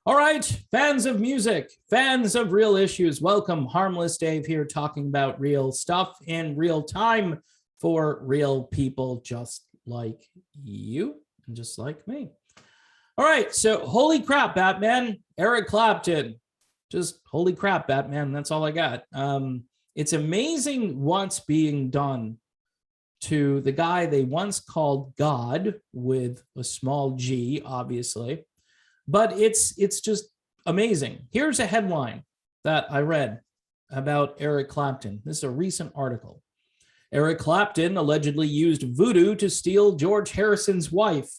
All right, fans of music, fans of real issues, welcome. Harmless Dave here talking about real stuff in real time for real people just like you and just like me. All right, so holy crap, Batman, Eric Clapton. Just holy crap, Batman, that's all I got. It's amazing what's being done to the guy they once called God with a small g, obviously. But it's just amazing. Here's a headline that I read about Eric Clapton. This is a recent article. Eric Clapton allegedly used voodoo to steal George Harrison's wife.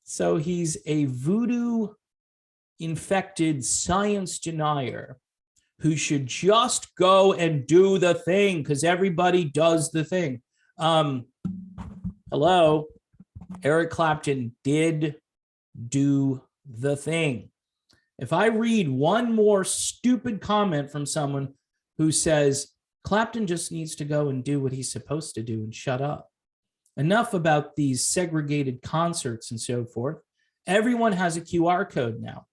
So he's a voodoo infected science denier who should just go and do the thing because everybody does the thing. Hello. Eric Clapton did do the thing. If I read one more stupid comment from someone who says Clapton just needs to go and do what he's supposed to do and shut up. Enough about these segregated concerts and so forth. Everyone has a QR code now.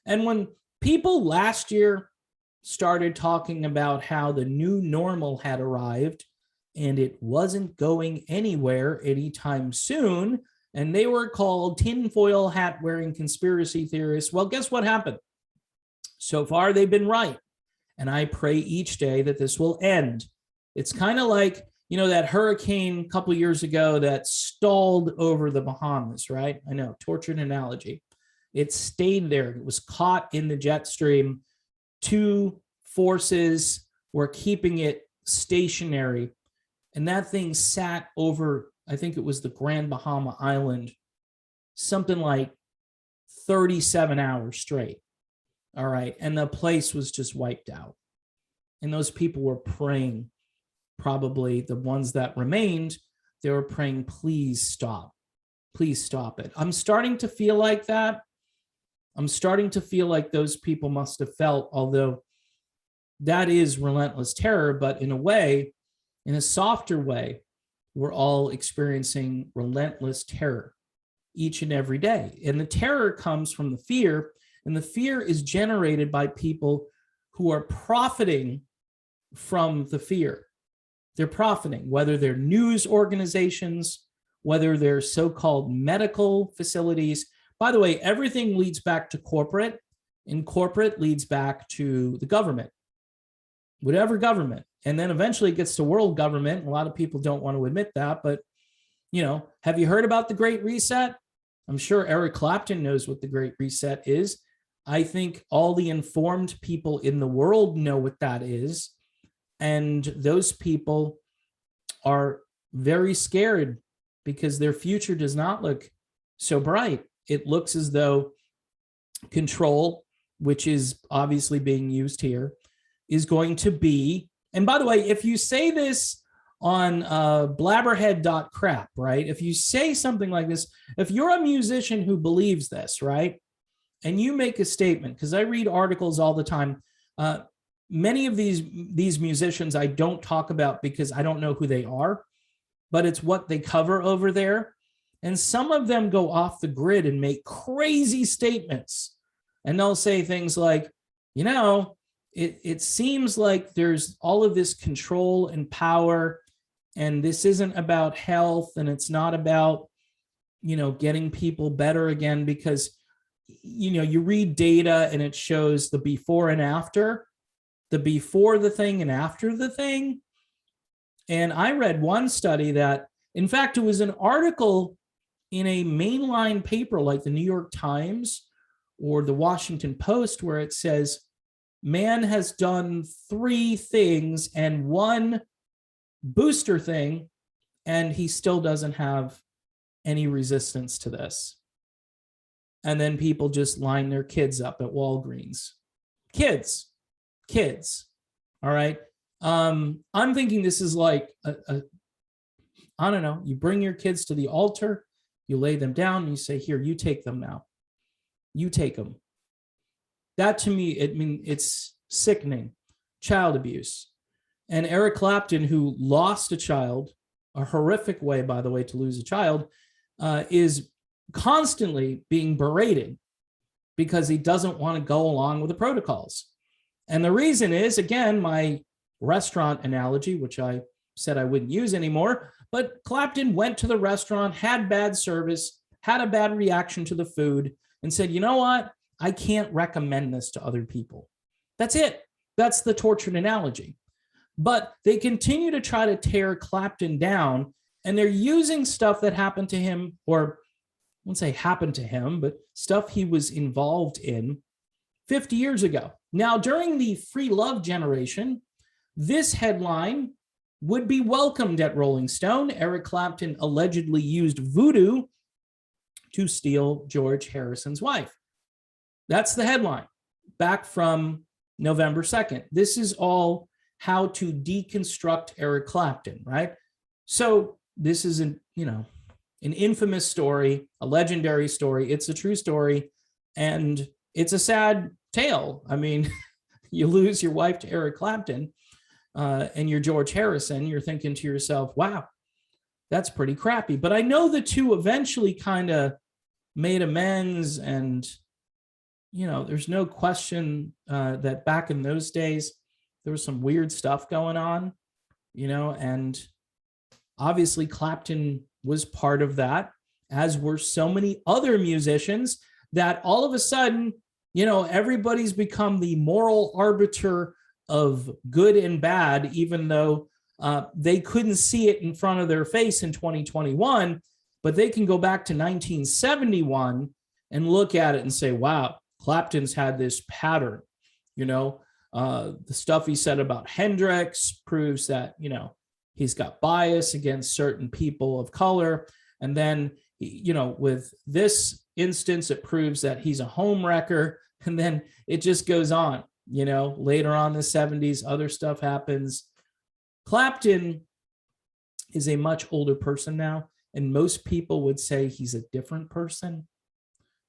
And when people last year started talking about how the new normal had arrived, and it wasn't going anywhere anytime soon, and they were called tinfoil hat wearing conspiracy theorists. Well, guess what happened? So far, they've been right. And I pray each day that this will end. It's kind of like, you know, that hurricane a couple of years ago that stalled over the Bahamas, right? I know, tortured analogy. It stayed there. It was caught in the jet stream. Two forces were keeping it stationary. And that thing sat over, I think it was the Grand Bahama Island, something like 37 hours straight. All right. And the place was just wiped out. And those people were praying, probably the ones that remained, they were praying, please stop. Please stop it. I'm starting to feel like that. I'm starting to feel like those people must have felt, although that is relentless terror, but in a way, in a softer way, we're all experiencing relentless terror each and every day. And the terror comes from the fear, and the fear is generated by people who are profiting from the fear. They're profiting, whether they're news organizations, whether they're so-called medical facilities. By the way, everything leads back to corporate, and corporate leads back to the government, whatever government. And then eventually it gets to world government. A lot of people don't want to admit that, but, you know, have you heard about the Great Reset? I'm sure Eric Clapton knows what the Great Reset is. I think all the informed people in the world know what that is. And those people are very scared because their future does not look so bright. It looks as though control, which is obviously being used here, is going to be, and by the way, if you say this on blabberhead.crap, right? If you say something like this, if you're a musician who believes this, right? And you make a statement, because I read articles all the time. Many of these musicians I don't talk about because I don't know who they are, but it's what they cover over there. And some of them go off the grid and make crazy statements. And they'll say things like, you know, it seems like there's all of this control and power, and this isn't about health, and it's not about, you know, getting people better again, because, you know, you read data and it shows the before and after, the before the thing and after the thing. And I read one study that, in fact, it was an article in a mainline paper like the New York Times or the Washington Post, where it says, man has done 3 things and 1 booster thing, and he still doesn't have any resistance to this. And then people just line their kids up at Walgreens. Kids. All right. I'm thinking this is like, I don't know, you bring your kids to the altar, you lay them down, and you say, here, you take them now. You take them. That to me, it's sickening. Child abuse. And Eric Clapton, who lost a child, a horrific way, by the way, to lose a child, is constantly being berated because he doesn't want to go along with the protocols. And the reason is, again, my restaurant analogy, which I said I wouldn't use anymore, but Clapton went to the restaurant, had bad service, had a bad reaction to the food, and said, you know what? I can't recommend this to other people. That's it. That's the tortured analogy. But they continue to try to tear Clapton down, and they're using stuff that happened to him, or I won't say happened to him, but stuff he was involved in 50 years ago. Now, during the free love generation, this headline would be welcomed at Rolling Stone. Eric Clapton allegedly used voodoo to steal George Harrison's wife. That's the headline back from November 2nd. This is all how to deconstruct Eric Clapton, right? So this is an infamous story, a legendary story. It's a true story, and it's a sad tale. I mean, you lose your wife to Eric Clapton, and you're George Harrison. You're thinking to yourself, wow, that's pretty crappy. But I know the two eventually kind of made amends, and there's no question that back in those days, there was some weird stuff going on, and obviously Clapton was part of that, as were so many other musicians, that all of a sudden, everybody's become the moral arbiter of good and bad, even though they couldn't see it in front of their face in 2021, but they can go back to 1971 and look at it and say, wow, Clapton's had this pattern. The stuff he said about Hendrix proves that, he's got bias against certain people of color. And then, with this instance, it proves that he's a home wrecker. And then it just goes on, later on in the 70s, other stuff happens. Clapton is a much older person now, and most people would say he's a different person.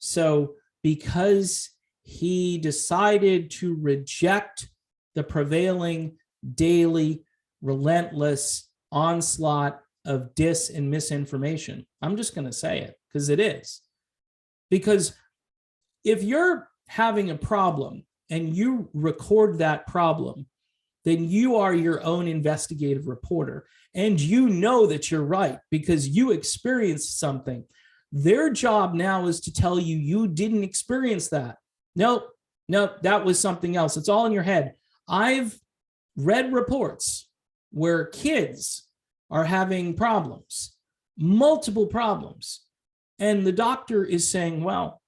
So because he decided to reject the prevailing daily relentless onslaught of dis and misinformation. I'm just going to say it because it is. Because if you're having a problem and you record that problem, then you are your own investigative reporter, and you know that you're right because you experienced something. Their job now is to tell you you didn't experience that. Nope, that was something else. It's all in your head. I've read reports where kids are having problems, multiple problems, and the doctor is saying, well,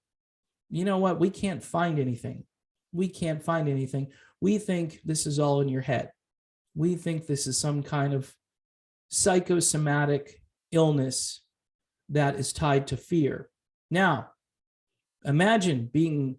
you know what? We can't find anything. We can't find anything. We think this is all in your head. We think this is some kind of psychosomatic illness that is tied to fear. Now, imagine being,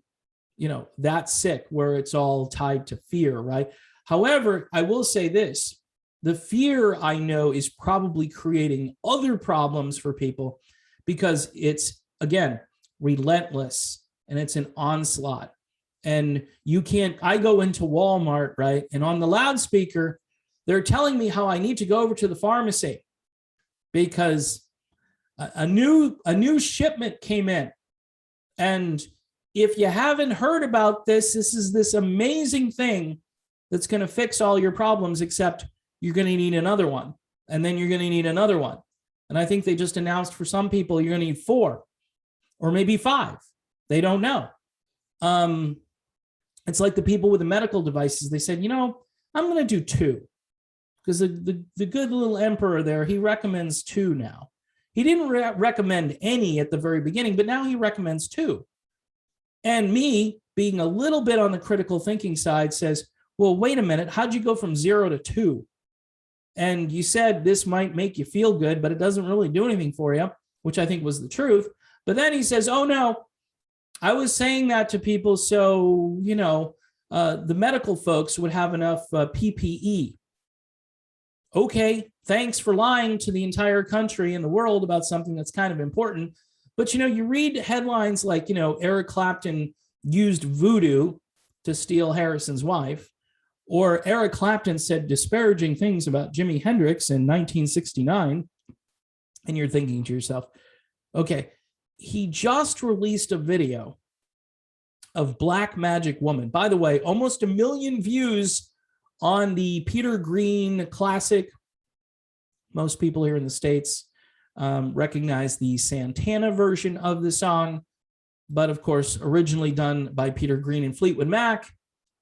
that sick where it's all tied to fear, right? However, I will say this. The fear, I know, is probably creating other problems for people because it's, again, relentless and it's an onslaught. And I go into Walmart, right? And on the loudspeaker, they're telling me how I need to go over to the pharmacy because a new shipment came in. And if you haven't heard about this is this amazing thing that's going to fix all your problems, except you're going to need another one. And then you're going to need another one. And I think they just announced for some people, you're going to need 4 or maybe 5. They don't know. It's like the people with the medical devices. They said, I'm going to do 2 because the good little emperor there, he recommends 2 now. He didn't recommend any at the very beginning, but now he recommends 2. And me, being a little bit on the critical thinking side, says, well, wait a minute. How'd you go from 0 to 2? And you said this might make you feel good, but it doesn't really do anything for you, which I think was the truth. But then he says, oh, no, I was saying that to people so, the medical folks would have enough PPE. Okay, thanks for lying to the entire country and the world about something that's kind of important. But, you read headlines like, Eric Clapton used voodoo to steal Harrison's wife, or Eric Clapton said disparaging things about Jimi Hendrix in 1969. And you're thinking to yourself, okay, he just released a video of Black Magic Woman. By the way, almost 1 million views on the Peter Green classic. Most people here in the States recognize the Santana version of the song, but of course, originally done by Peter Green and Fleetwood Mac,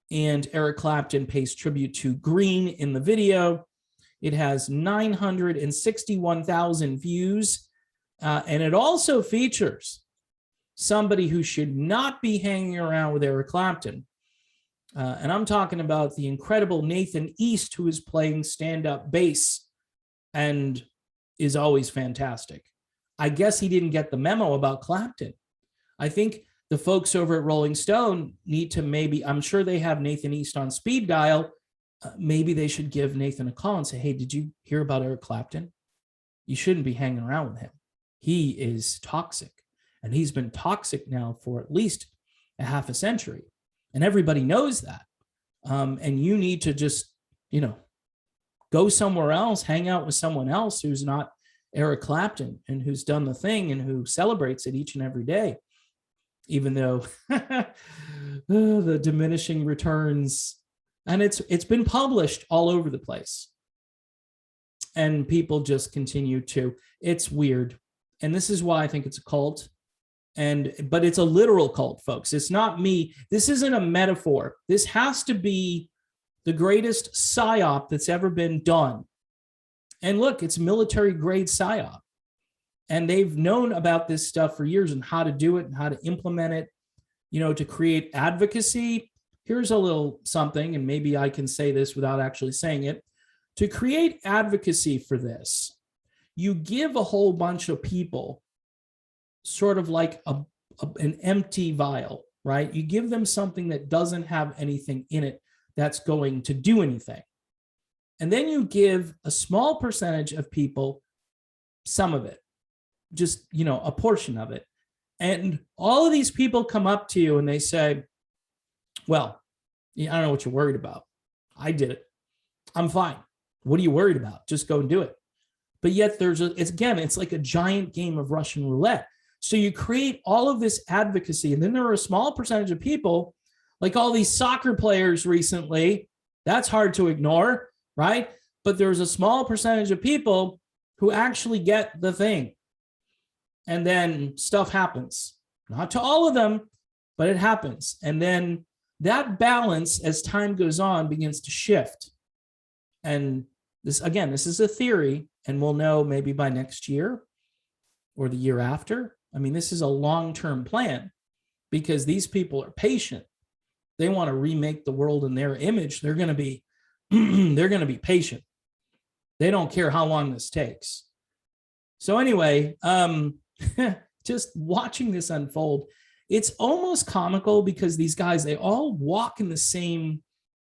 and Eric Clapton pays tribute to Green in the video. It has 961,000 views, and it also features somebody who should not be hanging around with Eric Clapton. And I'm talking about the incredible Nathan East, who is playing stand-up bass and is always fantastic. I guess he didn't get the memo about Clapton. I think the folks over at Rolling Stone need to maybe, I'm sure they have Nathan East on speed dial. Maybe they should give Nathan a call and say, hey, did you hear about Eric Clapton? You shouldn't be hanging around with him. He is toxic. And he's been toxic now for at least a half a century. And everybody knows that. And you need to just, go somewhere else, hang out with someone else who's not Eric Clapton and who's done the thing and who celebrates it each and every day. Even though the diminishing returns, and it's been published all over the place. And people just continue to, it's weird. And this is why I think it's a cult. But it's a literal cult, folks. It's not me. This isn't a metaphor. This has to be the greatest psyop that's ever been done. And look, it's military grade psyop. And they've known about this stuff for years and how to do it and how to implement it, to create advocacy. Here's a little something, and maybe I can say this without actually saying it. To create advocacy for this, you give a whole bunch of people sort of like an empty vial, right? You give them something that doesn't have anything in it that's going to do anything. And then you give a small percentage of people some of it, just, a portion of it. And all of these people come up to you and they say, well, I don't know what you're worried about. I did it. I'm fine. What are you worried about? Just go and do it. But yet it's like a giant game of Russian roulette. So you create all of this advocacy, and then there are a small percentage of people, like all these soccer players recently, that's hard to ignore, right? But there's a small percentage of people who actually get the thing. And then stuff happens. Not to all of them, but it happens. And then that balance, as time goes on, begins to shift. And this is a theory, and we'll know maybe by next year or the year after. I mean, this is a long-term plan because these people are patient. They want to remake the world in their image. They're going to be patient. They don't care how long this takes. So anyway, just watching this unfold, it's almost comical because these guys, they all walk in the same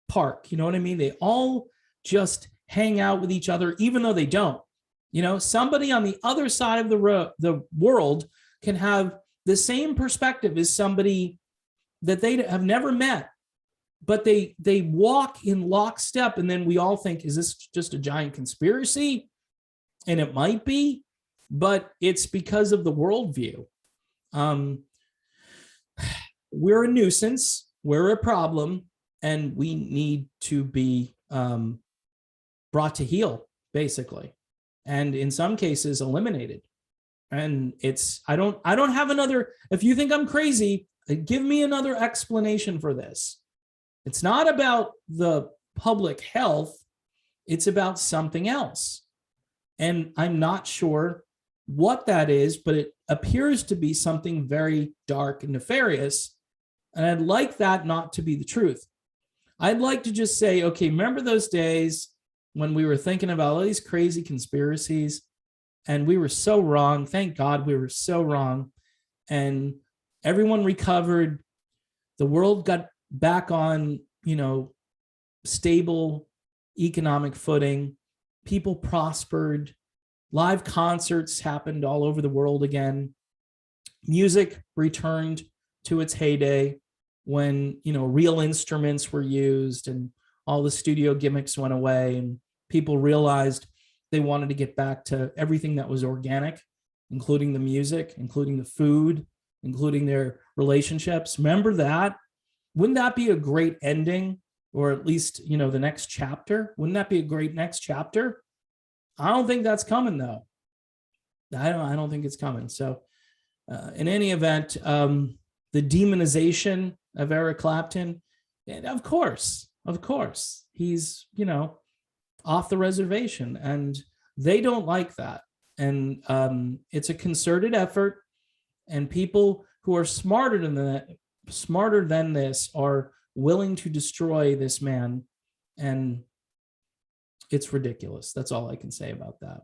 park. You know what I mean? They all just hang out with each other, even though they don't. Somebody on the other side of the world can have the same perspective as somebody that they have never met, but they walk in lockstep. And then we all think, is this just a giant conspiracy? And it might be, but it's because of the worldview. We're a nuisance, we're a problem, and we need to be brought to heel, basically. And in some cases, eliminated. And I don't have another, if you think I'm crazy, give me another explanation for this. It's not about the public health, it's about something else. And I'm not sure what that is, but it appears to be something very dark and nefarious. And I'd like that not to be the truth. I'd like to just say, okay, remember those days when we were thinking about all these crazy conspiracies and we were so wrong. Thank God we were so wrong. And everyone recovered. The world got back on, stable economic footing. People prospered. Live concerts happened all over the world again. Music returned to its heyday when, real instruments were used and all the studio gimmicks went away and people realized they wanted to get back to everything that was organic including the music, including the food, including their relationships. Remember that? Wouldn't that be a great ending? Or at least, the next chapter? Wouldn't that be a great next chapter? I don't think that's coming, though. I don't think it's coming. So in any event, the demonization of Eric Clapton, and of course, he's, off the reservation, and they don't like that. And it's a concerted effort, and people who are smarter than this are willing to destroy this man, and it's ridiculous. That's all I can say about that.